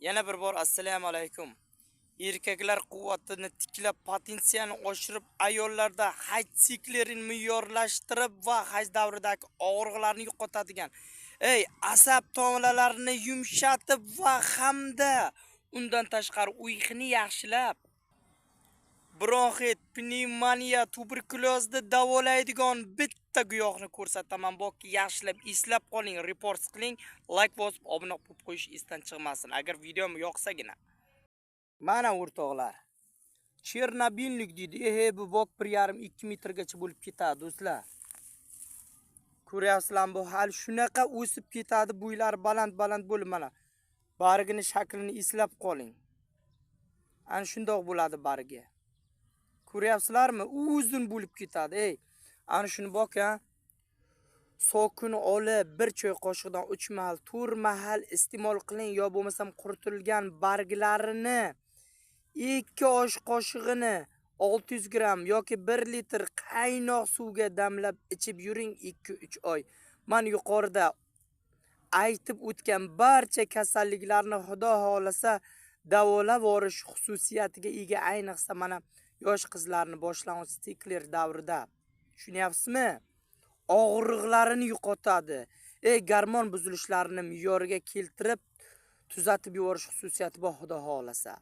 Yana bir bor assalomu alaykum. Erkaklar quvvatini tiklab, potensiyani oshirib, ayollarda hayz siklini me'yorlashtirib va hayz davridagi og'riqlarni yo'qotadigan, asab tomirlarini yumshatib va hamda undan tashqari uyquni yaxshilab, bronxit, pnevmoniya, tuberkulozni davolaydigan bitta giyohni ko'rsataman. Boki yaxshilab eslab qoling, report qiling, like bosib, obuna bo'lib qo'yish esdan chiqmasin. Agar videom yoqsagina. Mana o'rtoqlar. Chernobillik deydi. Bu bok 1,5-2 metrgacha bo'lib ketadi, do'stlar. Ko'ryapsizlarmi, bu hali shunaqa o'sib ketadi, bo'ylari baland-baland bo'lib mana. Bargini shaklini eslab qoling. Ana shundoq bo'ladi bargi. Ko'ryapsizlarmi? Uzun bo'lib ketadi, Ana shuni bok-a. Sokuni olib, bir choy qoshiqdan 3 mahal, 4 mahal iste'mol qiling, yo bo'lmasam quritilgan barglarini 2 osh qoshig'ini 600 gram yoki 1 litr qaynoq suvga damlab ichib yuring 2-3 oy. Men yuqorida aytib o'tgan barcha kasalliklarni Xudo xolasa davolab yuborish xususiyatiga ega, ayniqsa mana yosh qizlarni boshlang'ich sikler davrida. Tushunyapsizmi? Og'riqlarini yo'qotadi. Gormon buzilishlarini me'yoriga keltirib, tuzatib yuborish xususiyati bor Xudo xolasa.